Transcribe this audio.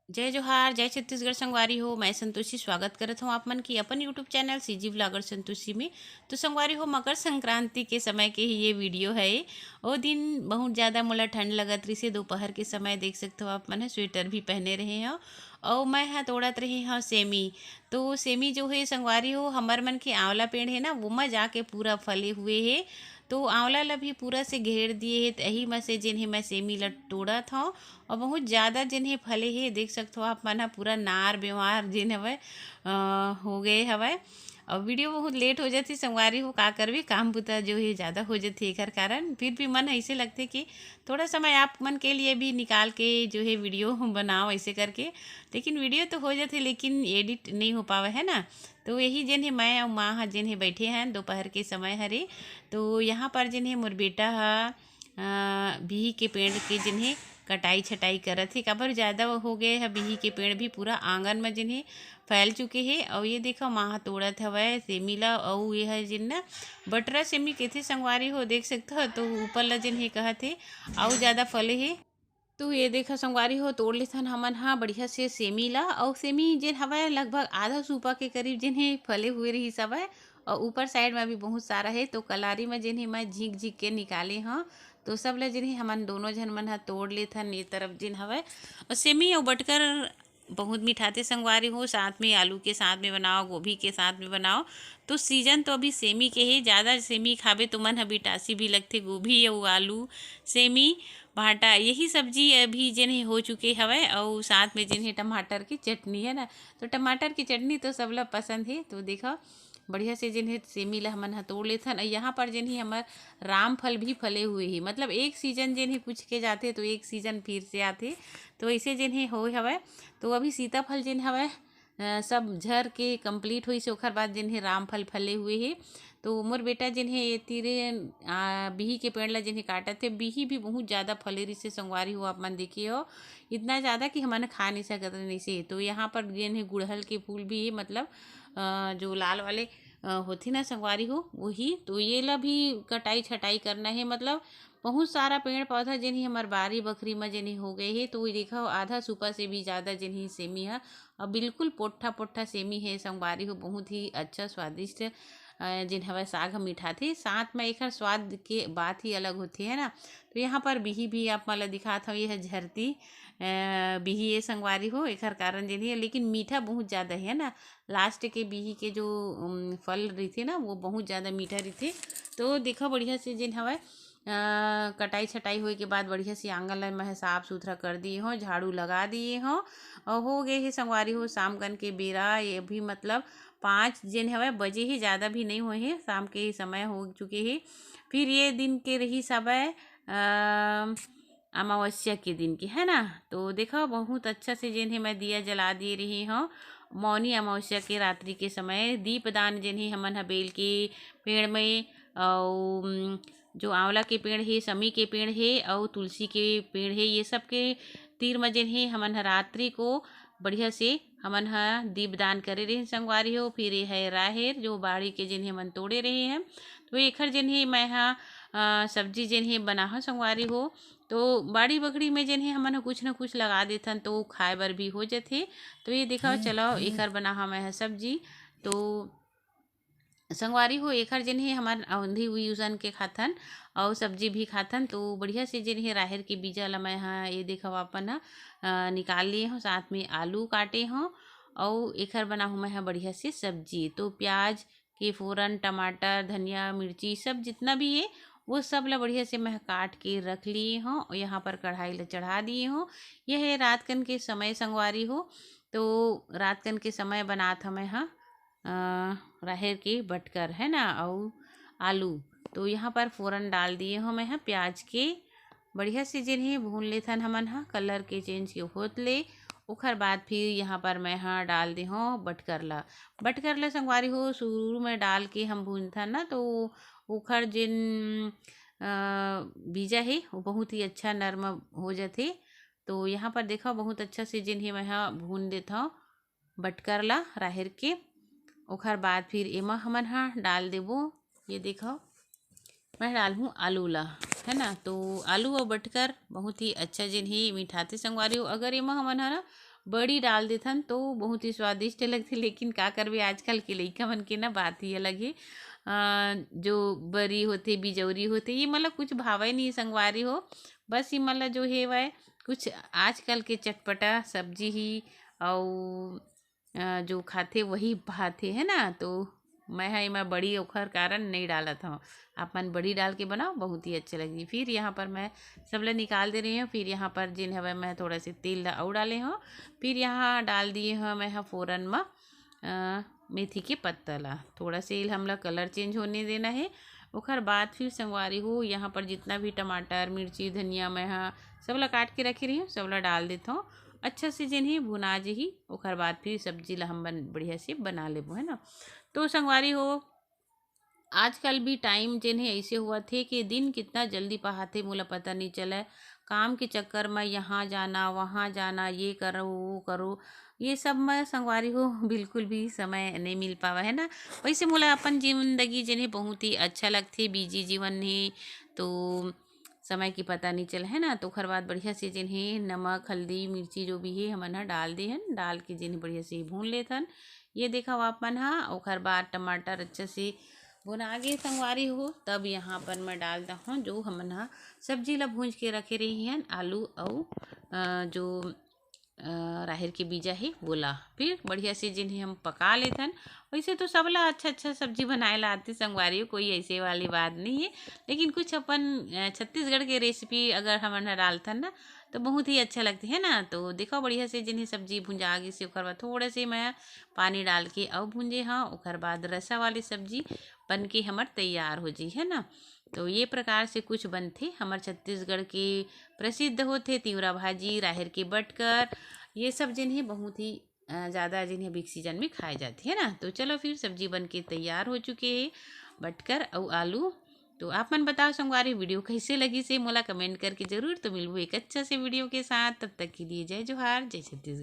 जय जोहार जय छत्तीसगढ़ संगवारी हो। मैं संतोषी स्वागत करत हूँ आप मन की अपन YouTube channel CG vlogger Santoshi में। तो संगवारी हो, मकर संक्रांति के समय के ही ये वीडियो है। वो दिन बहुत ज़्यादा मोला ठंड लगत रही से। दोपहर के समय देख सकते हो आप मन स्वेटर भी पहने रहे हो। और मैं हाँ तोड़त रही हाँ सेमी। तो सेमी जो है संगवारी हो, हमर मन के आंवला पेड़ है ना, वो में जाके पूरा फले हुए है। तो आंवला ला भी पूरा से घेर दिए है। तही में से जिन्हें मैं सेमी ला तोड़त हूँ। और बहुत ज़्यादा जिन्हें फले हे देख सकते हो आप मन ह, पूरा नार बेमार जिन हवय हो गए हवय। और वीडियो बहुत लेट हो जाती संगवारी हो, का करबे काम बुता जो है ज़्यादा हो जाती एकर कारण। फिर भी मन ऐसे लगते कि थोड़ा समय आप मन के लिए भी निकाल के जो है वीडियो बनाओ ऐसे करके। लेकिन वीडियो तो हो जाती लेकिन एडिट नहीं हो पावे है ना। तो यही जिन है मैं और माँ ह जिन है बैठे हैं दोपहर के समय हरे। तो यहाँ पर जिन है मोर बेटा ह बिही के पेड़ के जिन्हें कटाई छटाई करत हे। काबर ज़्यादा हो गए है, बिही के पेड़ भी पूरा आंगन में जिन्हें फैल चुके हैं। और ये देखो माँ तोड़त हवय सेमी ला। और ये है जिन ना बटरा सेमी केथे संगवारी हो, देख सकते हो। तो ऊपर ला जिन्हें कहत हे और ज़्यादा फले हे। तो ये देखा संगवारी हो, तोड़ लेथन हमन हाँ बढ़िया से सेमी ला। और सेमी जिन हवय लगभग आधा सूपा के करीब जिन्हें फले हुए रही हवय। और ऊपर साइड में भी बहुत सारा है। तो कलारी में जिन्हें मैं झीक झीक के निकाले हाँ। तो सब ले जिन्हें हमन दोनों झन मन हा तोड़ लेथन ये तरफ जिन हवय। और सेमी और बटकर बहुत मिठाते संगवारी हो, साथ में आलू के साथ में बनाओ, गोभी के साथ में बनाओ। तो सीजन तो अभी सेमी के ही, ज़्यादा सेमी खाबे तो मन हबी टासी भी लगते। गोभी और आलू सेमी भाटा यही सब्जी अभी जिन्हें हो चुके हवय। और साथ में जिन्हें टमाटर की चटनी है ना। तो टमाटर की चटनी तो सबला पसंद है। तो देखो बढ़िया से जिन्हें सेमी ला हमन ह तोड़ लेथन। यहाँ पर जिन्हें हमार रामफल भी फले हुए ही, मतलब एक सीजन जिन्हें पूछ के जाते तो एक सीजन फिर से आते। तो ऐसे जिन्हें हो हवय। तो अभी सीताफल जिन हवय सब झर के कंप्लीट हुई से ओखर बाद जिन्हें रामफल फले हुए हे। तो मोर बेटा जिन्हें ये तीरे बिही के पेड़ ला जिन्हें काटत थे, बिही भी बहुत ज़्यादा फले रही से संगवारी हो आप मन देखिए हो। इतना ज़्यादा कि हमन खा नहीं सकत नहीं से। तो यहाँ पर जिन्हें गुड़हल के फूल भी है, मतलब जो लाल वाले होती ना संगवारी हो वही। तो ये ला भी कटाई छटाई करना है, मतलब बहुत सारा पेड़ पौधा जिन्हें हमार बारी बखरी में जिन्हें हो गए है। तो ये देखो आधा सुपा से भी ज़्यादा जिन्हें सेमी है। और बिल्कुल पोट्ठा पोट्ठा सेमी है संगवारी हो, बहुत ही अच्छा स्वादिष्ट जिन हवा साग हम मीठा थे। साथ में एक स्वाद के बात ही अलग होती है ना। तो यहाँ पर बिही भी आप मला दिखात हूँ, यह झरती बिही ये संगवारी हो एक कारण जिन्हें है, लेकिन मीठा बहुत ज़्यादा है ना। लास्ट के बिही के जो फल रही थे ना वो बहुत ज़्यादा मीठा रही थे। तो देखो बढ़िया से जिन हवा कटाई छटाई हुए के बाद बढ़िया से आंगन ला मैं साफ सुथरा कर दिए हो, झाड़ू लगा दिए हो। और हो गए है संगवारी हो शाम कन के बेरा। ये भी मतलब 5 जिन हवे बजे ही, ज़्यादा भी नहीं हुए हैं, शाम के ही समय हो चुके हैं। फिर ये दिन के रही समय अमावस्या के दिन की है ना। तो देखो बहुत अच्छा से जिन्हें मैं दिया जला दे रही हूँ। मौनी अमावस्या के रात्रि के समय दीपदान जिन्हें हमन बेल के पेड़ में और जो आंवला के पेड़ है, समी के पेड़ है और तुलसी के पेड़ है, ये सब के तीर में जिन्हें हमन रात्रि को बढ़िया से हमन ह दीपदान करे रहे संगवारी हो। फिर ये है राहेर जो बाड़ी के जिन्हें मन तोड़े रहे हैं। तो एखर जिन्हें मैं सब्जी जिन्हें बना हो संगवारी हो। तो बाड़ी बकड़ी में जिन्हें हमन कुछ न कुछ लगा देथन तो खाए बर भी हो जाते। तो ये देखो चलो एखर बना मैं सब्जी। तो संगवारी हो एखर जिन्हें हमार औंधी हुई उसन के खाथन और सब्जी भी खाथन। तो बढ़िया से जिन्हें राहेर के बीजा ला मैं हाँ ये देखो अपन निकाल लिए हूँ, साथ में आलू काटे हूँ। और एखर बना हूँ मैं हाँ बढ़िया से सब्जी। तो प्याज के फोरन, टमाटर, धनिया, मिर्ची सब जितना भी है वो सब ला बढ़िया से मैं काट के रख लिए हूँ। और यहाँ पर कढ़ाई ला चढ़ा दिए हूँ। यह है रात कन के समय संगवारी हो। तो रात कन के समय बनात हमें हाँ राहेर के बटकर है ना और आलू। तो यहाँ पर फोरन डाल दिए हो मैं हाँ प्याज के। बढ़िया से जिन्हें भून लेथन हमन हाँ कलर के चेंज के होत ले। ओखर बाद फिर यहाँ पर मैं हाँ डाल दे हूँ बटकरला। बटकरला संगवारी हो शुरू में डाल के हम भूनथन ना। तो ओखर जिन बीजा है वो बहुत ही अच्छा नरम हो जाते। तो यहाँ पर देखो बहुत अच्छा से जिन्हें मैं हाँ भून देता हूँ बटकरला राहेर के। ओखर बाद फिर एमा हमन हाँ डाल देबो, ये देखो मैं डाल हूँ आलू ला है ना। तो आलू और बटकर बहुत ही अच्छा जिन ही मिठाते संगवारी हो। अगर एमा हमन है ना बड़ी डाल देथन तो बहुत ही स्वादिष्ट लगथे। लेकिन का करबे, आजकल के लइका मन के ना बात ही अलग हे। जो बरी होथे, बिजौरी होथे, ये मतलब कुछ भावे नहीं संगवारी हो। बस ये मतलब जो हेवय कुछ आजकल के चटपटा सब्जी ही अउ जो खाथे वही भाथे है ना। तो मैं है मैं बड़ी ओखर कारण नहीं डालत हूँ। आप मन बड़ी डाल के बनाओ, बहुत ही अच्छे लगी। फिर यहाँ पर मैं सबला निकाल दे रही हूँ। फिर यहाँ पर जिन हवे मैं थोड़ा से तेल ला अउ डाले हूँ। फिर यहाँ डाल दिए हूँ मैं फ़ोरन में मेथी के पत्ता ला। थोड़ा से हमला कलर चेंज होने देना है। ओखर बाद फिर संगवारी हो यहाँ पर जितना भी टमाटर, मिर्ची, धनिया मैं हाँ सबला काट के रखी रही हूँ, सबला डाल देता हूँ। अच्छा से जिन्हें भुना जही, ओखर बाद फिर सब्जी ला हम बढ़िया से बना लेबो, है ना। तो संगवारी हो आजकल भी टाइम जिन्हें ऐसे हुआ थे कि दिन कितना जल्दी पहाते मोला पता नहीं चला। काम के चक्कर में यहाँ जाना वहाँ जाना, ये करो वो करो, ये सब में संगवारी हो बिल्कुल भी समय नहीं मिल पावा, है ना। वैसे मोला अपन जिंदगी जिन्हें बहुत ही अच्छा लगते, बिजी जीवन है तो समय की पता नहीं चला, है ना। तो ओखर बाद बढ़िया से जिन्हें नमक, हल्दी, मिर्ची जो भी है हमन ह डाल दे हन, डाल के जिन्हें बढ़िया से भून लेथन। ये देखा आप मन हा। ओखर बाद टमाटर अच्छा से भुना गे संगवारी हो, तब यहाँ पर मैं डाल दा हूँ जो हमन हा सब्जी ला भूंज के रखे रही हन, आलू अउ जो राहेर के बीजा है बोला। फिर बढ़िया से जिन्हें हम पका लेथन। वैसे तो सबला अच्छा अच्छा सब्जी बनाए ला आते संगवारी हो, कोई ऐसे वाली बात नहीं है। लेकिन कुछ अपन छत्तीसगढ़ के रेसिपी अगर हमन डालथन ना तो बहुत ही अच्छा लगते है ना। तो देखो बढ़िया से जिन्हें सब्जी भुंजा गे से ओखर बाद थोड़े से मैं पानी डाल के अब भूंजे हाँ। ओखर बाद रसा वाली सब्जी बन के हमर तैयार हो जी, है ना। तो ये प्रकार से कुछ बनथे हमर छत्तीसगढ़ के प्रसिद्ध होथे तिंवरा भाजी, राहेर के बटकर, ये सब जिन्हें बहुत ही ज़्यादा जिन्हें बिग सीजन में खाए जाते हैं ना। तो चलो फिर सब्जी बन के तैयार हो चुके हैं, बटकर और आलू। तो आप मन बताओ संगवारी वीडियो कैसे लगी से मोला कमेंट करके जरूर। तो मिलूँ एक अच्छा से वीडियो के साथ, तब तक के लिए जय जोहार, जय छत्तीसगढ़।